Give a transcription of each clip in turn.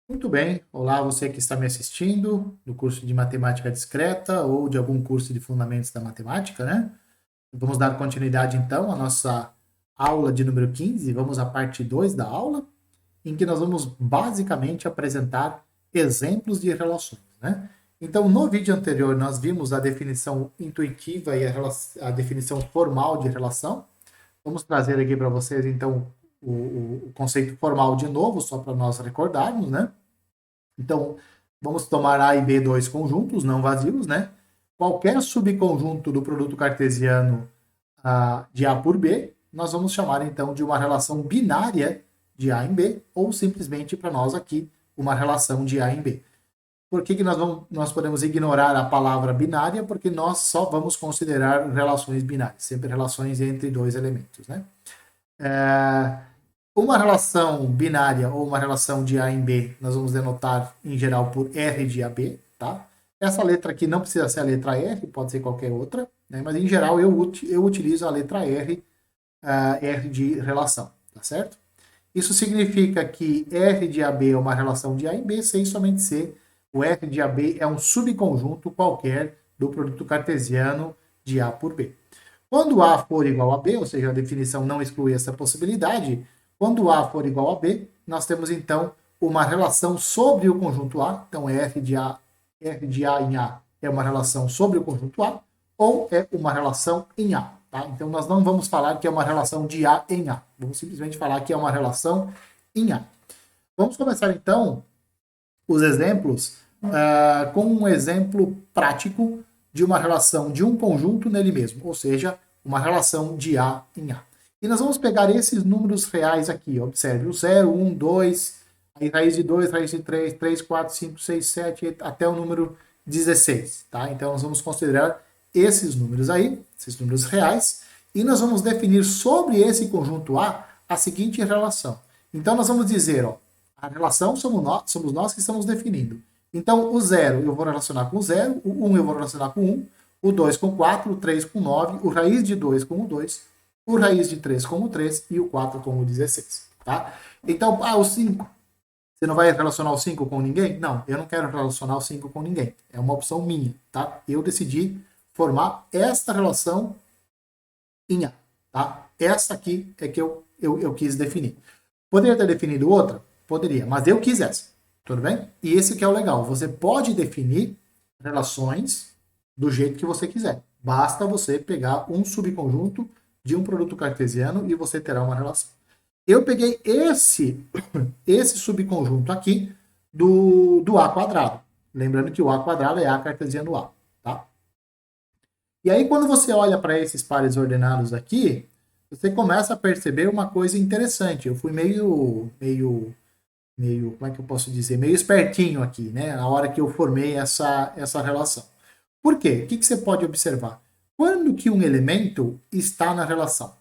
Muito bem, olá você que está me assistindo do curso de Matemática Discreta ou de algum curso de Fundamentos da Matemática, né? Vamos dar continuidade então à nossa aula de número 15, vamos à parte 2 da aula, em que nós vamos basicamente apresentar exemplos de relações, né? Então, no vídeo anterior nós vimos a definição intuitiva e a definição formal de relação. Vamos trazer aqui para vocês então o conceito formal de novo, só para nós recordarmos, né? Então, vamos tomar A e B dois conjuntos não vazios, né? Qualquer subconjunto do produto cartesiano de A por B, nós vamos chamar então de uma relação binária de A em B, ou simplesmente para nós aqui, uma relação de A em B. Por que nós podemos ignorar a palavra binária? Porque nós só vamos considerar relações binárias, sempre relações entre dois elementos, né? Uma relação binária ou uma relação de A em B, nós vamos denotar em geral por R de AB, tá? Essa letra aqui não precisa ser a letra R, pode ser qualquer outra, né? Mas em geral eu utilizo a letra R, R de relação, tá certo? Isso significa que R de AB é uma relação de A em B, sem somente ser o R de AB é um subconjunto qualquer do produto cartesiano de A por B. Quando A for igual a B, ou seja, a definição não exclui essa possibilidade, quando A for igual a B, nós temos então uma relação sobre o conjunto A, então R de A em A é uma relação sobre o conjunto A, ou é uma relação em A. Tá? Então nós não vamos falar que é uma relação de A em A, vamos simplesmente falar que é uma relação em A. Vamos começar então os exemplos com um exemplo prático de uma relação de um conjunto nele mesmo, ou seja, uma relação de A em A. E nós vamos pegar esses números reais aqui, observe, o 0, 1, 2, aí raiz de 2, raiz de 3, 3, 4, 5, 6, 7, até o número 16, tá? Então nós vamos considerar esses números aí, esses números reais, e nós vamos definir sobre esse conjunto A seguinte relação. Então nós vamos dizer, ó, a relação somos nós que estamos definindo. Então, o 0 eu vou relacionar com o 0, o 1 eu vou relacionar com 1, o 2 com 4, o 3 com 9, o raiz de 2 com o 2, o raiz de 3 com o 3 e o 4 com o 16. Tá? Então, o 5. Você não vai relacionar o 5 com ninguém? Não, eu não quero relacionar o 5 com ninguém. É uma opção minha. Tá? Eu decidi formar esta relação em A. Tá? Essa aqui é que eu quis definir. Poderia ter definido outra? Poderia, mas eu quis essa. Tudo bem? E esse que é o legal. Você pode definir relações do jeito que você quiser. Basta você pegar um subconjunto de um produto cartesiano e você terá uma relação. Eu peguei esse subconjunto aqui do A quadrado. Lembrando que o A quadrado é A cartesiano A. Tá? E aí, quando você olha para esses pares ordenados aqui, você começa a perceber uma coisa interessante. Eu fui meio, como é que eu posso dizer, meio espertinho aqui, né? Na hora que eu formei essa relação. Por quê? O que você pode observar? Quando que um elemento está na relação?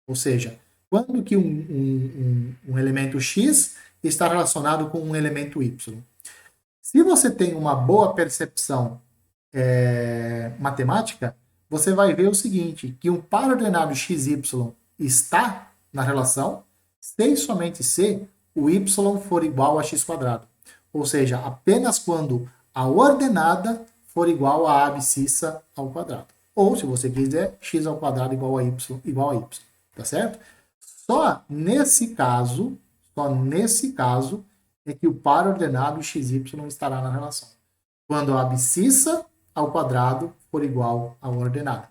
Ou seja, quando que um elemento X está relacionado com um elemento Y? Se você tem uma boa percepção matemática, você vai ver o seguinte, que um par ordenado XY está na relação sem somente se o y for igual a x quadrado. Ou seja, apenas quando a ordenada for igual a abscissa ao quadrado. Ou, se você quiser, x ao quadrado igual a y. Tá certo? Só nesse caso, é que o par ordenado xy estará na relação. Quando a abscissa ao quadrado for igual à ordenada.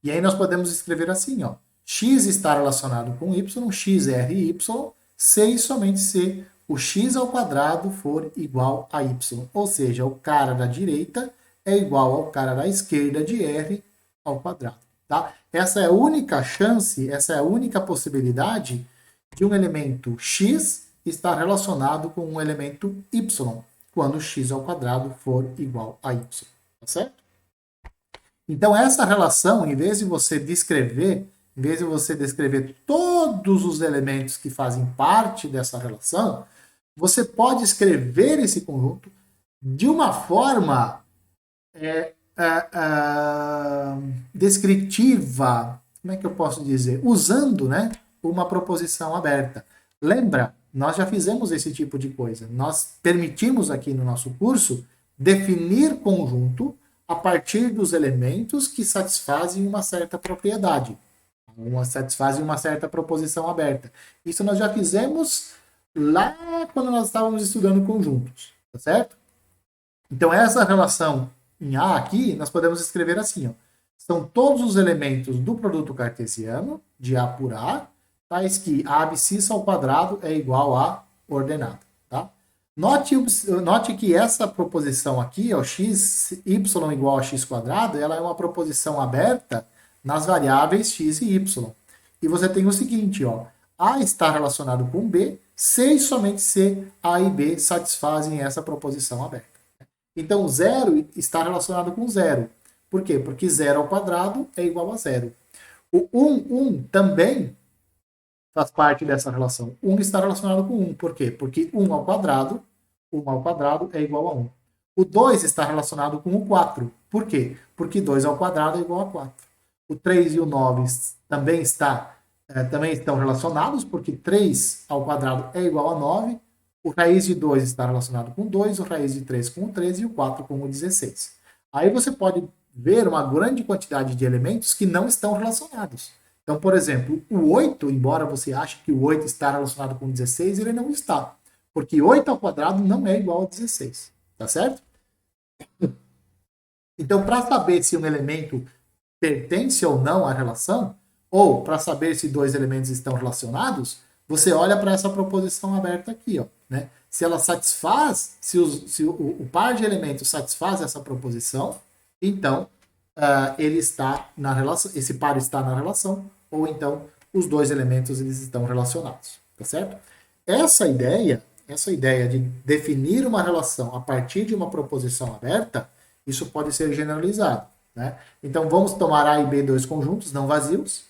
E aí nós podemos escrever assim, ó. X está relacionado com y, x, r e y, se e somente se o x ao quadrado for igual a y. Ou seja, o cara da direita é igual ao cara da esquerda de r ao quadrado. Tá? Essa é a única chance, essa é a única possibilidade de um elemento x estar relacionado com um elemento y, quando x ao quadrado for igual a y. Tá certo? Então, essa relação, em vez de você descrever todos os elementos que fazem parte dessa relação, você pode escrever esse conjunto de uma forma descritiva, como é que eu posso dizer? Usando, né, uma proposição aberta. Lembra nós já fizemos esse tipo de coisa. Nós permitimos aqui no nosso curso definir conjunto a partir dos elementos que satisfazem uma certa propriedade, satisfazem uma certa proposição aberta. Isso nós já fizemos lá quando nós estávamos estudando conjuntos, tá certo? Então, essa relação em A aqui, nós podemos escrever assim, ó. São todos os elementos do produto cartesiano, de A por A, tais que a abscissa ao quadrado é igual a ordenada, tá? Note que essa proposição aqui, ó, x, y igual a x quadrado, ela é uma proposição aberta nas variáveis x e y. E você tem o seguinte, ó, A está relacionado com B, se e somente se A e B satisfazem essa proposição aberta. Então, 0 está relacionado com 0. Por quê? Porque 0 ao quadrado é igual a 0. O 1 também faz parte dessa relação. 1 está relacionado com 1. Por quê? Porque 1 ao quadrado é igual a 1. O 2 está relacionado com o 4. Por quê? Porque 2 ao quadrado é igual a 4. O 3 e o 9 também estão relacionados, porque 3 ao quadrado é igual a 9. O raiz de 2 está relacionado com 2, o raiz de 3 com o 13 e o 4 com o 16. Aí você pode ver uma grande quantidade de elementos que não estão relacionados. Então, por exemplo, o 8, embora você ache que o 8 está relacionado com o 16, ele não está. Porque 8 ao quadrado não é igual a 16. Tá certo? Então, para saber se um elemento pertence ou não à relação, ou para saber se dois elementos estão relacionados, você olha para essa proposição aberta aqui, ó, né? Se ela satisfaz, se o par de elementos satisfaz essa proposição, então ele está na relação, esse par está na relação, ou então os dois elementos eles estão relacionados, tá certo? Essa ideia de definir uma relação a partir de uma proposição aberta, isso pode ser generalizado, né? Então vamos tomar A e B dois conjuntos não vazios,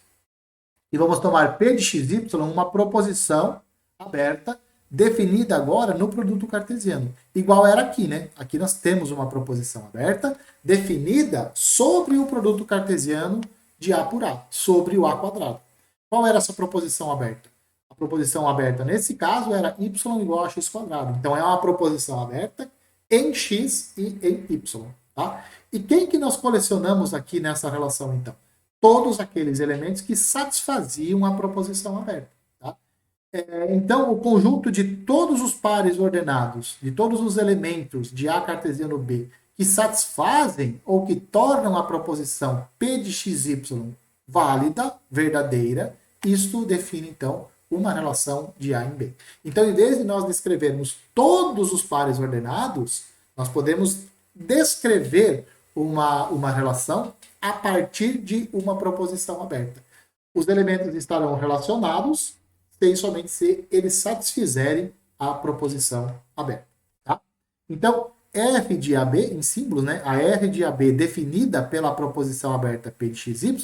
e vamos tomar P de xy uma proposição aberta, definida agora no produto cartesiano. Igual era aqui, né? Aqui nós temos uma proposição aberta, definida sobre o produto cartesiano de A por A, sobre o A quadrado. Qual era essa proposição aberta? A proposição aberta, nesse caso, era y igual a x quadrado. Então, é uma proposição aberta em x e em y. Tá? E quem que nós colecionamos aqui nessa relação, então? Todos aqueles elementos que satisfaziam a proposição aberta. Tá? Então, o conjunto de todos os pares ordenados, de todos os elementos de A cartesiano B, que satisfazem ou que tornam a proposição P de xy válida, verdadeira, isto define, então, uma relação de A em B. Então, em vez de nós descrevermos todos os pares ordenados, nós podemos descrever uma relação a partir de uma proposição aberta. Os elementos estarão relacionados se e somente se eles satisfizerem a proposição aberta. Tá? Então, R de AB, em símbolo, né? A R de AB definida pela proposição aberta P de xy,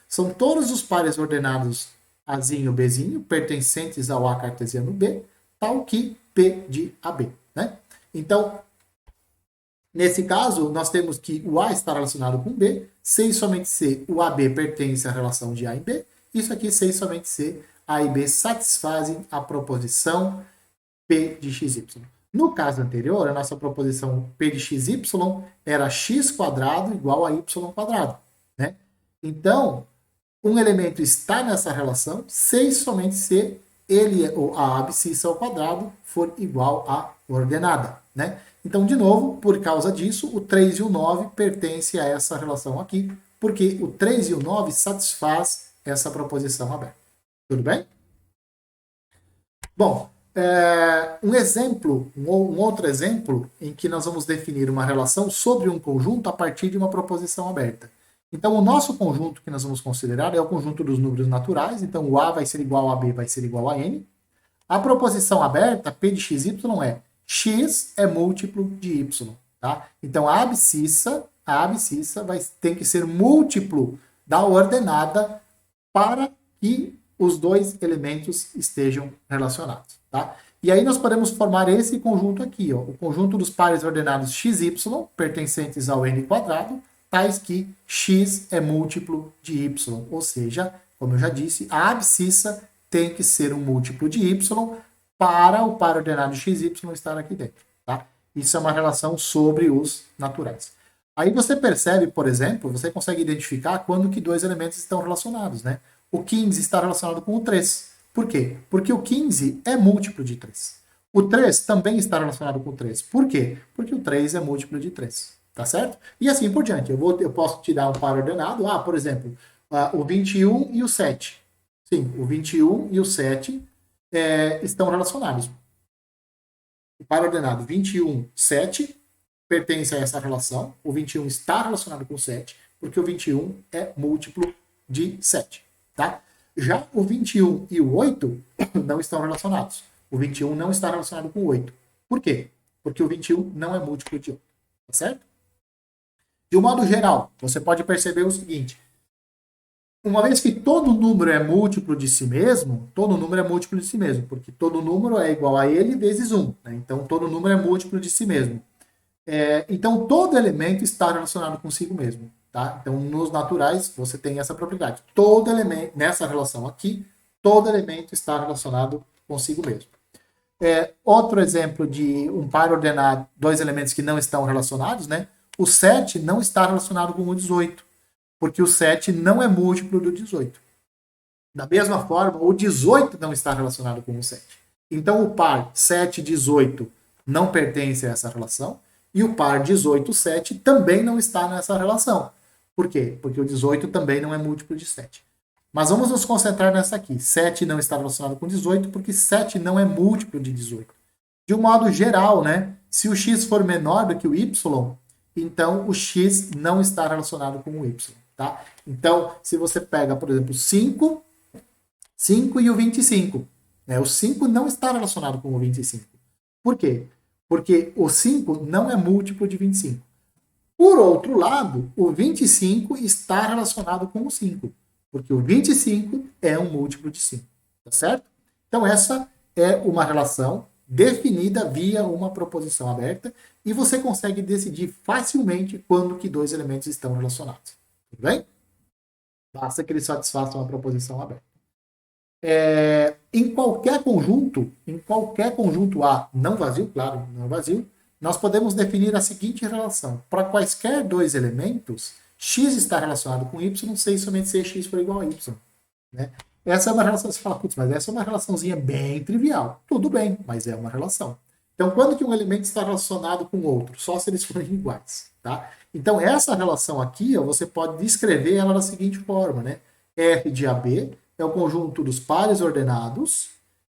são todos os pares ordenados Azinho, Bzinho, pertencentes ao A cartesiano B, tal que P de AB. Né? Então, nesse caso, nós temos que o A está relacionado com B, se e somente se o AB pertence à relação de A em B, isso aqui se e somente se A e B satisfazem a proposição P de xy. No caso anterior, a nossa proposição P de xy era x quadrado igual a y quadrado. Né? Então, um elemento está nessa relação se e somente se ele, ou a abscissa ao quadrado for igual à ordenada. Né? Então, de novo, por causa disso, o 3 e o 9 pertencem a essa relação aqui, porque o 3 e o 9 satisfaz essa proposição aberta. Tudo bem? Bom, um outro exemplo em que nós vamos definir uma relação sobre um conjunto a partir de uma proposição aberta. Então, o nosso conjunto que nós vamos considerar é o conjunto dos números naturais. Então, o A vai ser igual a B, vai ser igual a N. A proposição aberta, P de xy, é x é múltiplo de y. Tá? Então, a abscissa tem que ser múltiplo da ordenada para que os dois elementos estejam relacionados. Tá? E aí nós podemos formar esse conjunto aqui, ó, o conjunto dos pares ordenados xy, pertencentes ao n quadrado, tais que x é múltiplo de y, ou seja, como eu já disse, a abscissa tem que ser um múltiplo de y para o par ordenado XY estar aqui dentro, tá? Isso é uma relação sobre os naturais. Aí você percebe, por exemplo, você consegue identificar quando que dois elementos estão relacionados, né? O 15 está relacionado com o 3. Por quê? Porque o 15 é múltiplo de 3. O 3 também está relacionado com o 3. Por quê? Porque o 3 é múltiplo de 3. Tá certo? E assim por diante. Eu posso tirar um par ordenado. Por exemplo, o 21 e o 7. Sim, o 21 e o 7 estão relacionados. O par ordenado 21, 7 pertence a essa relação. O 21 está relacionado com o 7, porque o 21 é múltiplo de 7. Tá? Já o 21 e o 8 não estão relacionados. O 21 não está relacionado com o 8. Por quê? Porque o 21 não é múltiplo de 8. Tá certo? De um modo geral, você pode perceber o seguinte: uma vez que todo número é múltiplo de si mesmo, todo número é múltiplo de si mesmo, porque todo número é igual a ele vezes 1. Né? Então, todo número é múltiplo de si mesmo. Então, todo elemento está relacionado consigo mesmo. Tá? Então, nos naturais, você tem essa propriedade. Todo elemento, nessa relação aqui, todo elemento está relacionado consigo mesmo. Outro exemplo de um par ordenado, dois elementos que não estão relacionados, né? O 7 não está relacionado com o 18, porque o 7 não é múltiplo do 18. Da mesma forma, o 18 não está relacionado com o 7. Então, o par 7, 18 não pertence a essa relação, e o par 18, 7 também não está nessa relação. Por quê? Porque o 18 também não é múltiplo de 7. Mas vamos nos concentrar nessa aqui. 7 não está relacionado com 18, porque 7 não é múltiplo de 18. De um modo geral, né? Se o x for menor do que o y, então o x não está relacionado com o y, tá? Então, se você pega, por exemplo, 5 e o 25, né? O 5 não está relacionado com o 25. Por quê? Porque o 5 não é múltiplo de 25. Por outro lado, o 25 está relacionado com o 5, porque o 25 é um múltiplo de 5, tá certo? Então, essa é uma relação definida via uma proposição aberta, e você consegue decidir facilmente quando que dois elementos estão relacionados. Tudo bem? Basta que eles satisfaçam a proposição aberta. Em qualquer conjunto A não vazio, claro, não vazio, nós podemos definir a seguinte relação. Para quaisquer dois elementos, x está relacionado com y, se e somente se x for igual a y. Né? Essa é uma relação, você fala, putz, mas essa é uma relaçãozinha bem trivial. Tudo bem, mas é uma relação. Então, quando que um elemento está relacionado com outro? Só se eles forem iguais. Tá? Então, essa relação aqui, você pode descrever ela da seguinte forma. Né? R de AB é o conjunto dos pares ordenados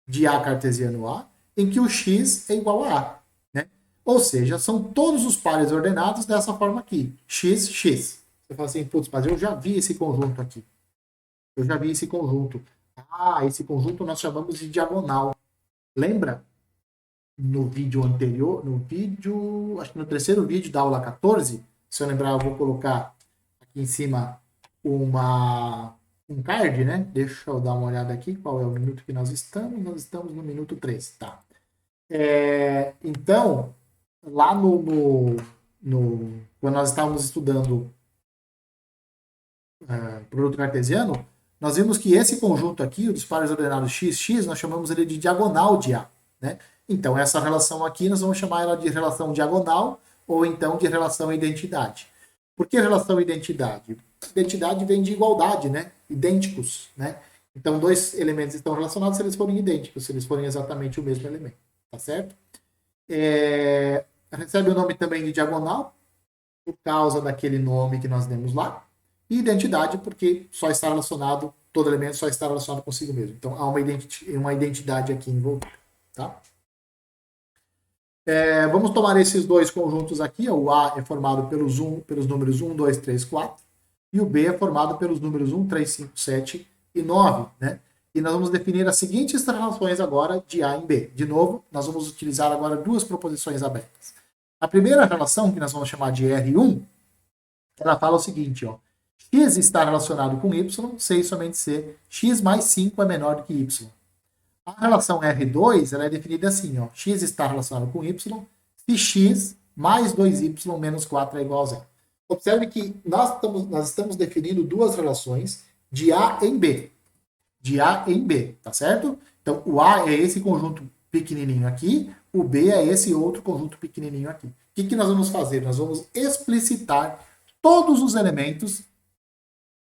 de A cartesiano A, em que o x é igual a A. Né? Ou seja, são todos os pares ordenados dessa forma aqui. X, X. Você fala assim, putz, mas eu já vi esse conjunto aqui. Eu já vi esse conjunto. Esse conjunto nós chamamos de diagonal. Lembra? No vídeo anterior, acho que no terceiro vídeo da aula 14, se eu lembrar, eu vou colocar aqui em cima um card, né? Deixa eu dar uma olhada aqui, qual é o minuto que nós estamos. Nós estamos no minuto 3, tá? Então, lá quando nós estávamos estudando produto cartesiano, nós vimos que esse conjunto aqui, o dos pares ordenados x, x, nós chamamos ele de diagonal de A. Né? Então, essa relação aqui, nós vamos chamar ela de relação diagonal ou então de relação identidade. Por que relação identidade? Identidade vem de igualdade, né? Idênticos. Né? Então, dois elementos estão relacionados se eles forem idênticos, se eles forem exatamente o mesmo elemento. Tá certo? Recebe o nome também de diagonal, por causa daquele nome que nós demos lá. E identidade, porque só está relacionado, todo elemento só está relacionado consigo mesmo. Então, há uma identidade aqui envolvida. Tá? Vamos tomar esses dois conjuntos aqui. O A é formado pelos números 1, 2, 3, 4. E o B é formado pelos números 1, 3, 5, 7 e 9. Né? E nós vamos definir as seguintes relações agora de A em B. De novo, nós vamos utilizar agora duas proposições abertas. A primeira relação, que nós vamos chamar de R1, ela fala o seguinte, ó. X está relacionado com Y, se e somente se x mais 5 é menor do que Y. A relação R2 ela é definida assim, ó, x está relacionado com Y, se x mais 2y menos 4 é igual a 0. Observe que nós estamos definindo duas relações de A em B. De A em B, tá certo? Então, o A é esse conjunto pequenininho aqui, o B é esse outro conjunto pequenininho aqui. O que nós vamos fazer? Nós vamos explicitar todos os elementos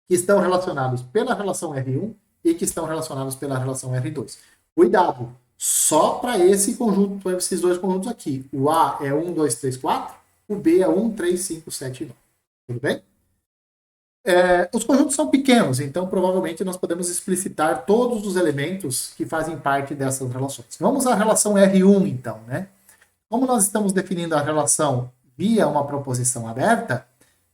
que estão relacionados pela relação R1 e que estão relacionados pela relação R2. Cuidado, só para esse conjunto, para esses dois conjuntos aqui. O A é 1, 2, 3, 4, o B é 1, 3, 5, 7 e 9. Tudo bem? Os conjuntos são pequenos, então provavelmente nós podemos explicitar todos os elementos que fazem parte dessas relações. Vamos à relação R1, então, né? Como nós estamos definindo a relação via uma proposição aberta,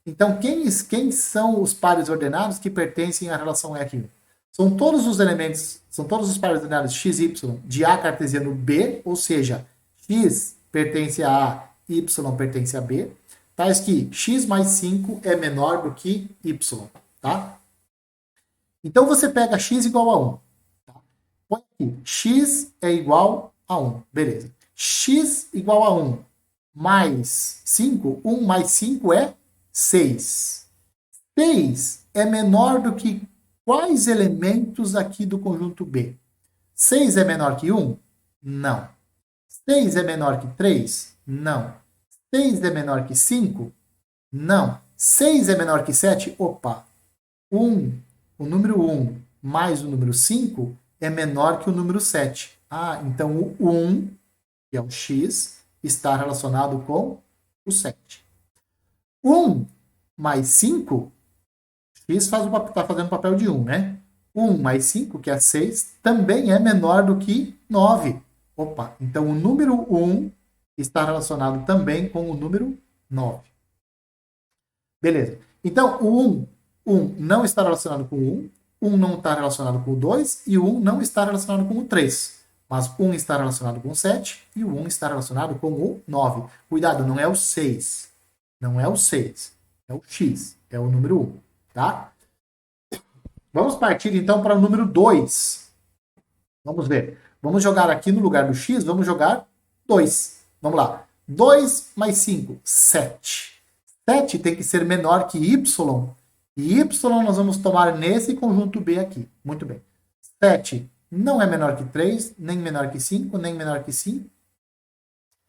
então quem são os pares ordenados que pertencem à relação R1? São todos os elementos, são todos os pares ordenados x, y de A cartesiano B, ou seja, x pertence a A, y pertence a B, tais que x mais 5 é menor do que y, tá? Então você pega x igual a 1. Tá? Põe aqui, x é igual a 1, beleza. X igual a 1 mais 5, 1 mais 5 é 6. 6 é menor do que quais elementos aqui do conjunto B? 6 é menor que 1? Não. 6 é menor que 3? Não. 6 é menor que 5? Não. 6 é menor que 7? Opa! O número 1 mais o número 5 é menor que o número 7. Ah, então o 1, que é o x, está relacionado com o 7. 1 mais 5, x está fazendo o papel de 1, né? 1 mais 5, que é 6, também é menor do que 9. Opa, então o número 1 está relacionado também com o número 9. Beleza. Então, o 1 não está relacionado com o 1 não está relacionado com o 2 e o 1 não está relacionado com o 3. Mas 1 está relacionado com o 7 e o 1 está relacionado com o 9. Cuidado, não é o 6. Não é o 6. É o x. É o número 1. Tá? Vamos partir, então, para o número 2. Vamos ver. Vamos jogar aqui no lugar do x, vamos jogar 2. Vamos lá. 2 mais 5, 7. 7 tem que ser menor que y. E y nós vamos tomar nesse conjunto B aqui. Muito bem. 7 não é menor que 3, nem menor que 5, nem menor que 5.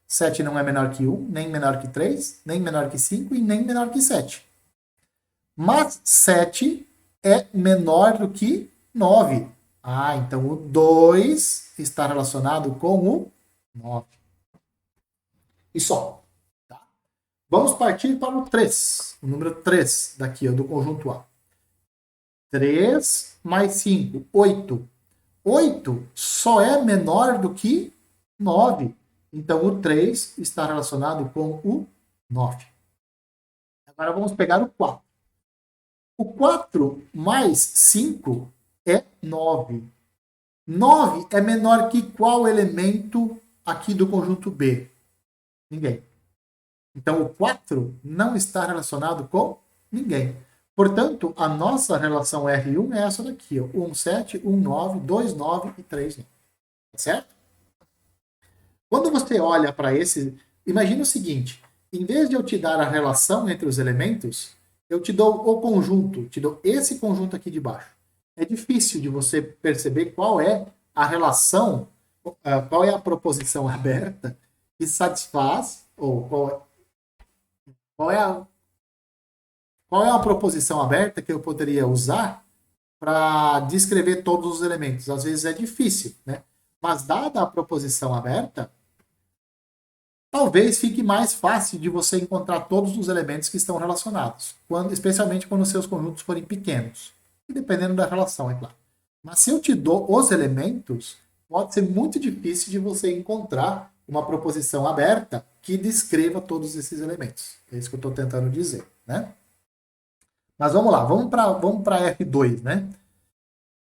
7 não é menor que 1, nem menor que 3, nem menor que 5 e nem menor que 7. Mas 7 é menor do que 9. Ah, então o 2 está relacionado com o 9. E só. Tá? Vamos partir para o 3. O número 3 daqui, ó, do conjunto A. 3 mais 5, 8. 8 só é menor do que 9. Então o 3 está relacionado com o 9. Agora vamos pegar o 4. O 4 mais 5 é 9. 9 é menor que qual elemento aqui do conjunto B? Ninguém. Então, o 4 não está relacionado com ninguém. Portanto, a nossa relação R1 é essa daqui. Ó, 1, 7, 1, 9, 2, 9 e 3, 9. Tá certo? Quando você olha para esse, imagina o seguinte. Em vez de eu te dar a relação entre os elementos, eu te dou o conjunto. Te dou esse conjunto aqui de baixo. É difícil de você perceber qual é a relação, qual é a proposição aberta que satisfaz, ou qual é a proposição aberta que eu poderia usar para descrever todos os elementos. Às vezes é difícil, né? Mas dada a proposição aberta, talvez fique mais fácil de você encontrar todos os elementos que estão relacionados, especialmente quando os seus conjuntos forem pequenos. E dependendo da relação, é claro. Mas se eu te dou os elementos, pode ser muito difícil de você encontrar uma proposição aberta que descreva todos esses elementos. É isso que eu estou tentando dizer, né? Mas vamos lá, vamos para F2, né?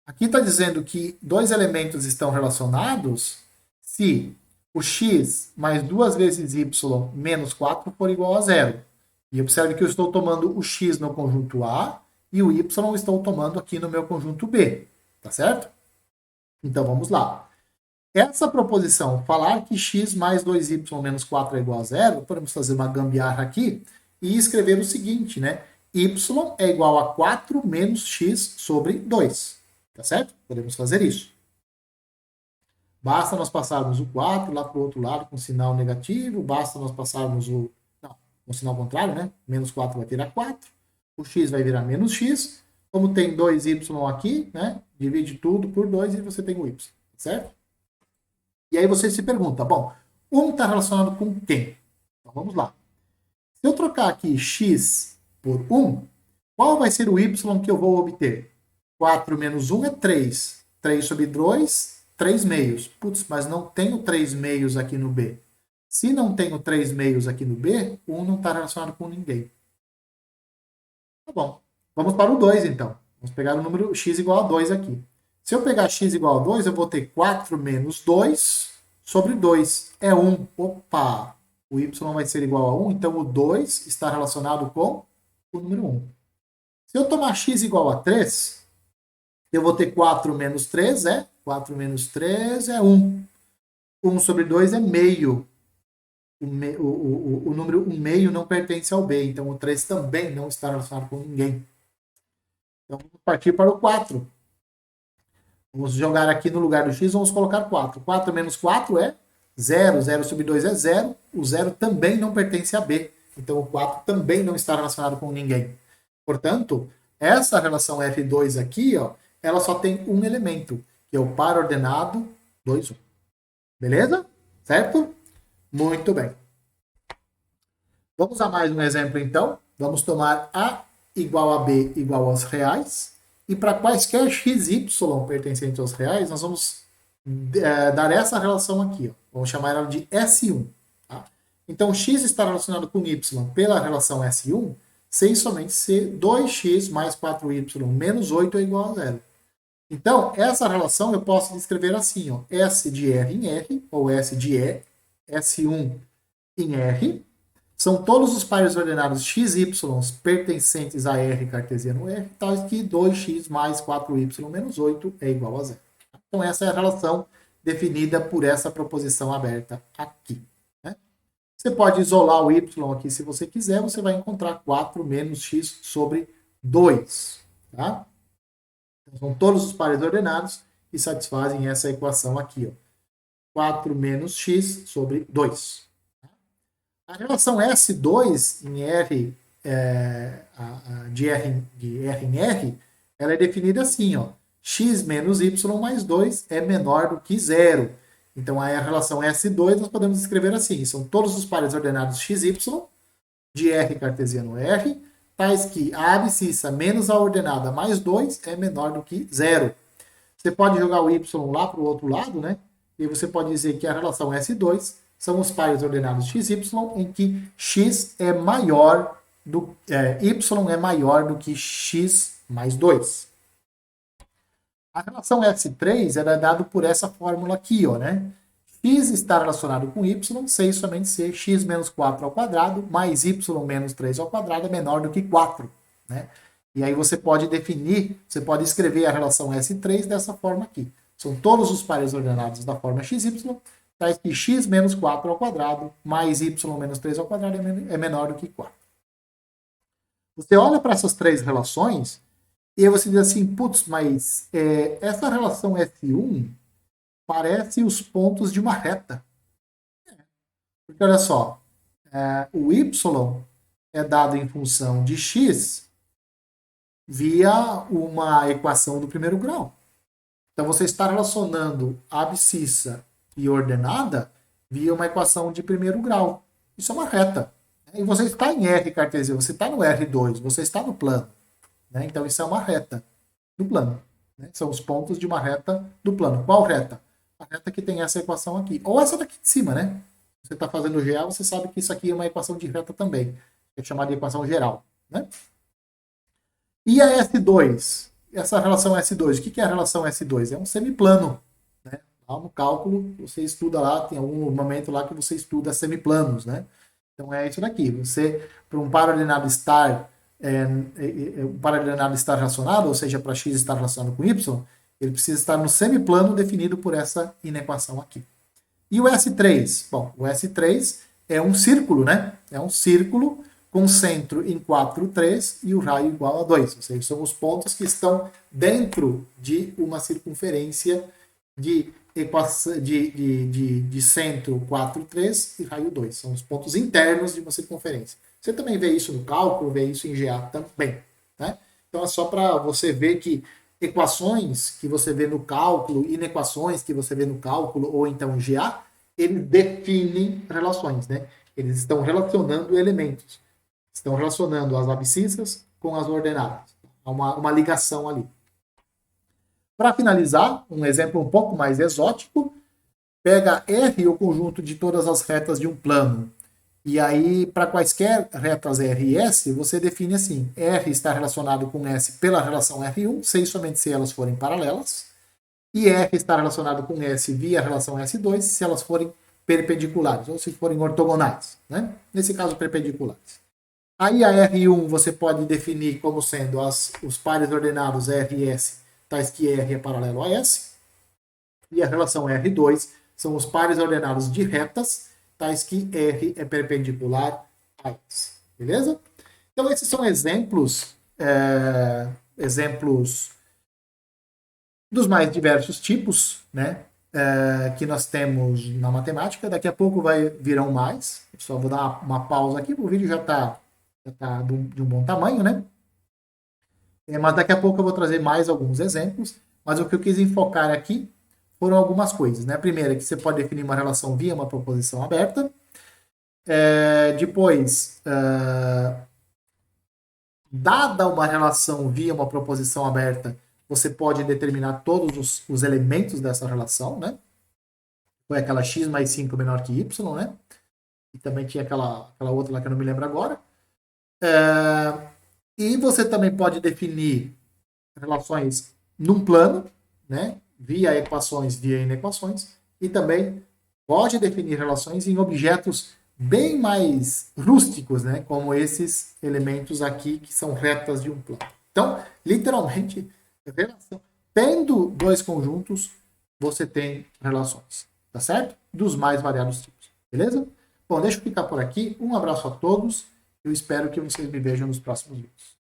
Aqui está dizendo que dois elementos estão relacionados se o x mais 2 vezes y menos 4 for igual a 0. E observe que eu estou tomando o x no conjunto A e o y eu estou tomando aqui no meu conjunto B. Tá certo? Então vamos lá. Essa proposição, falar que x mais 2y menos 4 é igual a 0, podemos fazer uma gambiarra aqui e escrever o seguinte, né? Y é igual a 4 menos x sobre 2. Tá certo? Podemos fazer isso. Basta nós passarmos o 4 lá para o outro lado com sinal negativo, basta nós passarmos o... Não, com sinal contrário, né? Menos 4 vai virar 4, o x vai virar menos x. Como tem 2y aqui, né? Divide tudo por 2 e você tem o y, certo? E aí você se pergunta, bom, 1 está relacionado com quem? Então vamos lá. Se eu trocar aqui x por 1, qual vai ser o y que eu vou obter? 4 menos 1 é 3. 3 sobre 2, 3 meios. Putz, mas não tenho 3 meios aqui no B. Se não tenho 3 meios aqui no B, 1 não está relacionado com ninguém. Tá bom. Vamos para o 2, então. Vamos pegar o número x igual a 2 aqui. Se eu pegar x igual a 2, eu vou ter 4 menos 2 sobre 2. É 1. Opa! O y vai ser igual a 1, então o 2 está relacionado com o número 1. Se eu tomar x igual a 3, eu vou ter 4 menos 3, 4 menos 3 é 1. 1 sobre 2 é meio. O número 1 meio não pertence ao B, então o 3 também não está relacionado com ninguém. Então vamos partir para o 4. Vamos jogar aqui no lugar do x, vamos colocar 4. 4 menos 4 é 0. 0 sobre 2 é 0. O 0 também não pertence a B. Então o 4 também não está relacionado com ninguém. Portanto, essa relação F2 aqui, ó, ela só tem um elemento, que é o par ordenado 2, 1. Beleza? Certo? Muito bem. Vamos a mais um exemplo, então. Vamos tomar A igual a B igual aos reais. E para quaisquer xy pertencentes aos reais, nós vamos dar essa relação aqui. Ó. Vamos chamar ela de S1. Tá? Então, x está relacionado com y pela relação S1, sem somente ser 2x mais 4y menos 8 é igual a 0. Então, essa relação eu posso descrever assim, ó, S de R em R, ou S de E, S1 em R, são todos os pares ordenados x, y pertencentes a R cartesiano R, tais que 2x mais 4y menos 8 é igual a 0. Então, essa é a relação definida por essa proposição aberta aqui. Né? Você pode isolar o y aqui se você quiser, você vai encontrar 4 menos x sobre 2. Tá? Então, são todos os pares ordenados que satisfazem essa equação aqui. Ó. 4 menos x sobre 2. A relação S2 em R, de R em R, ela é definida assim, ó, x menos y mais 2 é menor do que 0. Então, a relação S2 nós podemos escrever assim, são todos os pares ordenados xy de R cartesiano R, tais que a abscissa menos a ordenada mais 2 é menor do que 0. Você pode jogar o y lá para o outro lado, né? E você pode dizer que a relação S2 são os pares ordenados xy em que x é maior do y é maior do que x mais 2. A relação S3 é dada por essa fórmula aqui, ó, né? X está relacionado com y, sem somente ser x menos 4 ao quadrado mais y menos 3 ao quadrado é menor do que 4, né? E aí você pode definir, você pode escrever a relação S3 dessa forma aqui. São todos os pares ordenados da forma xy, tais que x menos 4 ao quadrado mais y menos 3 ao quadrado é menor do que 4. Você olha para essas três relações e aí você diz assim, putz, mas essa relação S1 parece os pontos de uma reta. Porque olha só, o y é dado em função de x via uma equação do primeiro grau. Então você está relacionando abscissa e ordenada via uma equação de primeiro grau. Isso é uma reta. E você está em R cartesiano, você está no R2, você está no plano. Né? Então isso é uma reta do plano. Né? São os pontos de uma reta do plano. Qual reta? A reta que tem essa equação aqui. Ou essa daqui de cima, né? Você está fazendo o GA, você sabe que isso aqui é uma equação de reta também. É chamada de equação geral. Né? E a S2? Essa relação S2, o que é a relação S2? É um semiplano. Né? Lá no cálculo, você estuda lá, tem algum momento lá que você estuda semiplanos. Né? Então é isso daqui. Você, para um par ordenado estar, um par ordenado estar relacionado, ou seja, para x estar relacionado com y, ele precisa estar no semiplano definido por essa inequação aqui. E o S3? Bom, o S3 é um círculo, né? É um círculo com centro em 4, 3 e o raio igual a 2. Ou seja, são os pontos que estão dentro de uma circunferência de de centro 4, 3 e raio 2. São os pontos internos de uma circunferência. Você também vê isso no cálculo, vê isso em GA também. Né? Então é só para você ver que equações que você vê no cálculo, inequações que você vê no cálculo, ou então GA, eles definem relações. Né? Eles estão relacionando elementos. Estão relacionando as abscissas com as ordenadas. Há uma ligação ali. Para finalizar, um exemplo um pouco mais exótico, pega R, o conjunto de todas as retas de um plano. E aí, para quaisquer retas R e S, você define assim: R está relacionado com S pela relação R1, se e somente se elas forem paralelas, e R está relacionado com S via relação S2, se elas forem perpendiculares, ou se forem ortogonais, né? Nesse caso, perpendiculares. Aí a R1 você pode definir como sendo os pares ordenados R e S, tais que R é paralelo a S, e a relação R2 são os pares ordenados de retas, tais que R é perpendicular a S. Beleza? Então, esses são exemplos dos mais diversos tipos, né? Que nós temos na matemática. Daqui a pouco virão mais. Eu só vou dar uma pausa aqui, o vídeo já está de um bom tamanho, né? Mas daqui a pouco eu vou trazer mais alguns exemplos. Mas o que eu quis enfocar aqui foram algumas coisas, né? A primeira é que você pode definir uma relação via uma proposição aberta. Depois, dada uma relação via uma proposição aberta, você pode determinar todos os elementos dessa relação, né? Foi aquela x mais 5 menor que y, né? E também tinha aquela outra lá que eu não me lembro agora. E você também pode definir relações num plano, né? Via equações, via inequações. E também pode definir relações em objetos bem mais rústicos, né? Como esses elementos aqui, que são retas de um plano. Então, literalmente, tendo dois conjuntos, você tem relações, tá certo? Dos mais variados tipos, beleza? Bom, deixa eu ficar por aqui. Um abraço a todos. Eu espero que vocês me vejam nos próximos vídeos.